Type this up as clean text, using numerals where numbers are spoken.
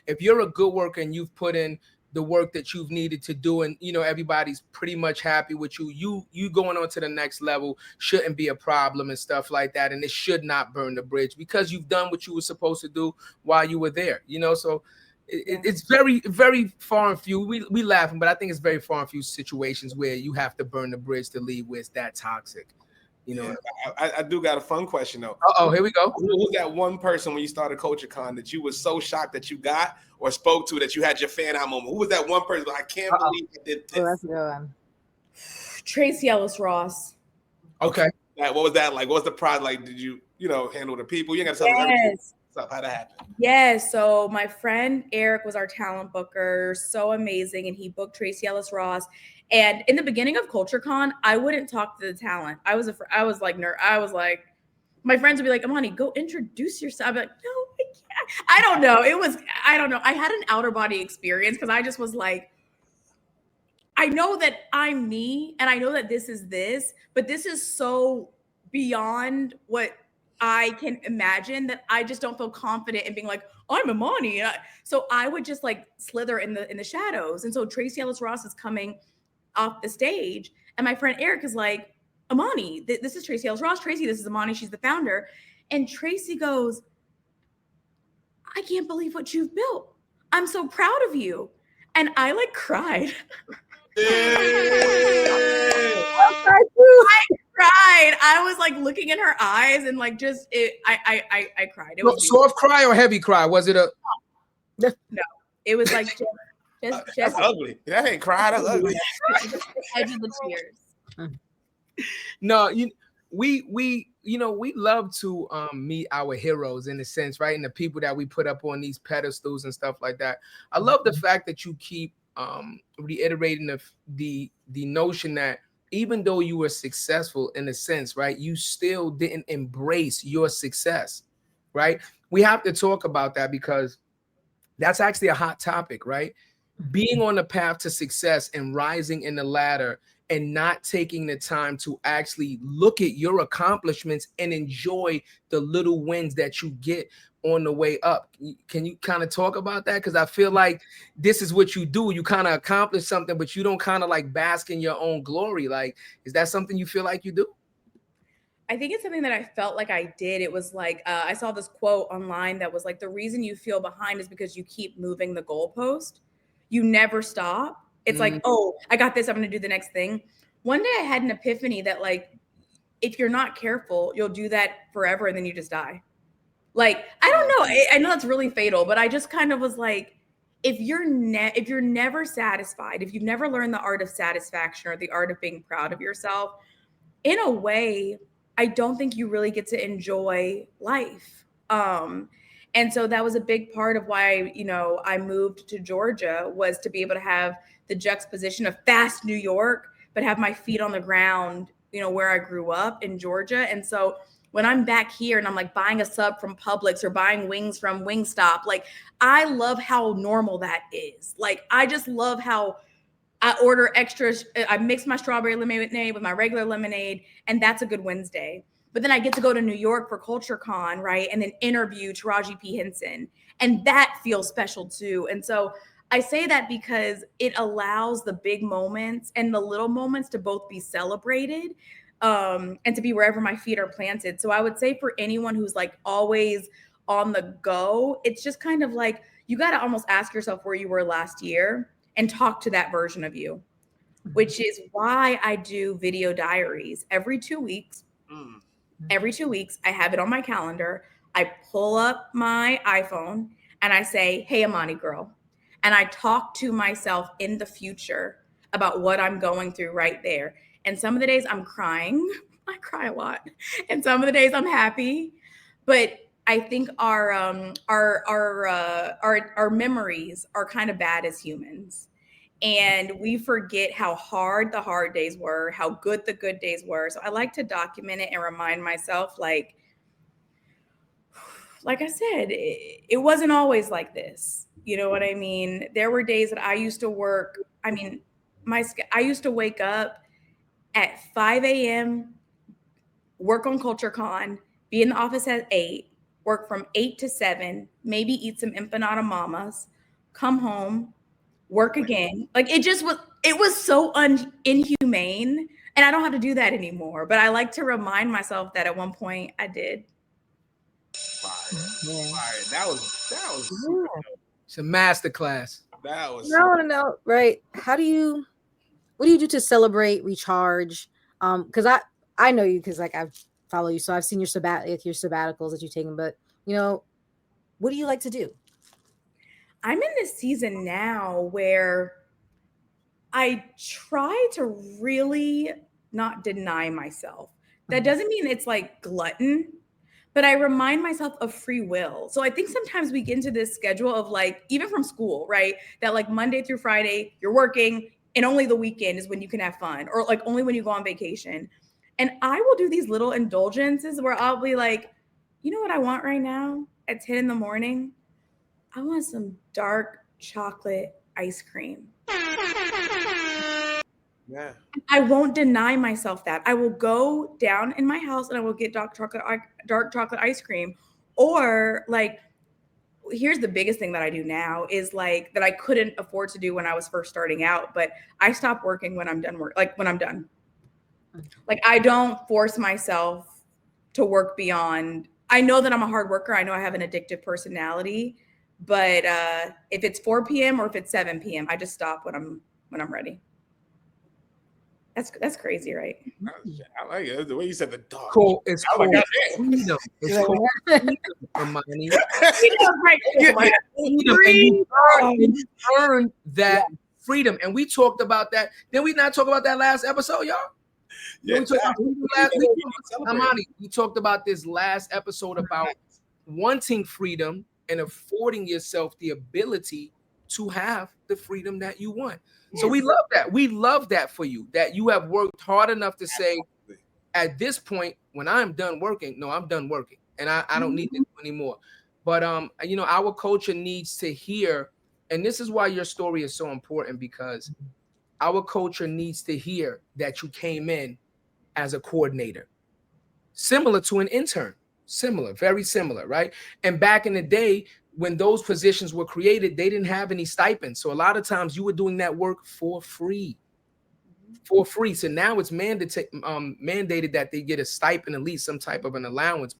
if you're a good worker and you've put in the work that you've needed to do, and everybody's pretty much happy with you going on to the next level shouldn't be a problem and stuff like that, and it should not burn the bridge because you've done what you were supposed to do while you were there. So it's very, very far and few. We laughing, but I think it's very far and few situations where you have to burn the bridge to leave where it's that toxic. I do got a fun question though. Here we go. Who was that one person when you started CultureCon that you were so shocked that you got or spoke to that you had your fan out moment? Who was that one person? I can't believe you did this. Oh, that's a good one. Tracy Ellis Ross. Okay. What was that like? What was the pride like? Did you handle the people? You ain't got to tell them everything. How'd that happen? Yes. So my friend Eric was our talent booker, so amazing, and he booked Tracy Ellis Ross. And in the beginning of CultureCon, I wouldn't talk to the talent. I was like, my friends would be like, Imani, go introduce yourself. I'd be like, no, I can't. I don't know. I had an outer body experience because I just was like, I know that I'm me, and I know that this is this, but this is so beyond what I can imagine that I just don't feel confident in being like, I'm Imani. So I would just like slither in the shadows. And so Tracy Ellis Ross is coming off the stage, and my friend Eric is like, Imani, this is Tracy Ellis Ross. Tracy, this is Imani. She's the founder. And Tracy goes, I can't believe what you've built. I'm so proud of you. And I like cried. I cried. I was like looking in her eyes and like I cried. It was soft cry or heavy cry? Was it a no? It was like just that's ugly. That ain't cry. That's ugly. Edge of the tears. No, we love to meet our heroes in a sense, right? And the people that we put up on these pedestals and stuff like that. I love the fact that you keep reiterating the notion that even though you were successful in a sense, right, you still didn't embrace your success, right? We have to talk about that because that's actually a hot topic, right? Being on the path to success and rising in the ladder and not taking the time to actually look at your accomplishments and enjoy the little wins that you get on the way up. Can you kind of talk about that? Because I feel like this is what you do. You kind of accomplish something, but you don't kind of like bask in your own glory. Like, is that something you feel like you do? I think it's something that I felt like I did. It was like, I saw this quote online that was like, the reason you feel behind is because you keep moving the goalpost. You never stop. It's like, oh, I got this. I'm going to do the next thing. One day I had an epiphany that like, if you're not careful, you'll do that forever and then you just die. Like, I don't know. I know that's really fatal, but I just kind of was like, if you're never satisfied, if you've never learned the art of satisfaction or the art of being proud of yourself, in a way, I don't think you really get to enjoy life. And so that was a big part of why, I moved to Georgia, was to be able to have the juxtaposition of fast New York, but have my feet on the ground, where I grew up in Georgia. And so when I'm back here and I'm like buying a sub from Publix or buying wings from Wingstop, like I love how normal that is. Like, I just love how I order extra. I mix my strawberry lemonade with my regular lemonade, and that's a good Wednesday. But then I get to go to New York for CultureCon, right? And then interview Taraji P. Henson. And that feels special too. And so I say that because it allows the big moments and the little moments to both be celebrated, and to be wherever my feet are planted. So I would say for anyone who's like always on the go, it's just kind of like, you got to almost ask yourself where you were last year and talk to that version of you, which is why I do video diaries every 2 weeks. Every 2 weeks, I have it on my calendar. I pull up my iPhone and I say, hey, Imani girl. And I talk to myself in the future about what I'm going through right there. And some of the days I'm crying. I cry a lot. And some of the days I'm happy. But I think our memories are kind of bad as humans. And we forget how hard the hard days were, how good the good days were. So I like to document it and remind myself, like I said, it wasn't always like this. You know what I mean? There were days that I used to work. I mean, I used to wake up at 5 a.m., work on CultureCon, be in the office at 8, work from 8 to 7, maybe eat some empanada mamas, come home, work again. Like it was so inhumane. And I don't have to do that anymore. But I like to remind myself that at one point I did. Fire. Yeah. Fire. That was Yeah. It's a masterclass. that was I want to know, right? What do you do to celebrate, recharge? Because I know you because like I follow you, so I've seen your sabbaticals that you've taken. But you know, what do you like to do? I'm in this season now where I try to really not deny myself. That doesn't mean it's like glutton, but I remind myself of free will. So I think sometimes we get into this schedule of like, even from school, right? That like Monday through Friday, you're working and only the weekend is when you can have fun, or like only when you go on vacation. And I will do these little indulgences where I'll be like, you know what I want right now at 10 in the morning? I want some dark chocolate ice cream. yeah. I won't deny myself that. I will go down in my house and I will get dark chocolate ice cream. Or like, here's the biggest thing that I do now is like that I couldn't afford to do when I was first starting out, but I stop working when I'm done when I'm done. Like I don't force myself to work beyond. I know that I'm a hard worker. I know I have an addictive personality, but if it's 4 p.m. or if it's 7 p.m., I just stop when I'm ready. That's crazy, right? I like it. The way you said the dog. Cool. It's I was called like, goddamn. freedom. It's Right. called freedom, Imani. Yeah. Freedom. And you earn that freedom. And we talked about that. Did we not talk about that last episode, y'all? Yeah, We talked about freedom Imani, we talked about this last episode about wanting freedom and affording yourself the ability to have the freedom that you want. So we love that. We love that for you, that you have worked hard enough to say, at this point, when I'm done working, no, I'm done working, and I don't need to do anymore. But you know, our culture needs to hear, and this is why your story is so important, because our culture needs to hear that you came in as a coordinator, similar to an intern, very similar, right? And back in the day, when those positions were created, they didn't have any stipends. So a lot of times you were doing that work for free. So now it's mandated that they get a stipend, at least some type of an allowance.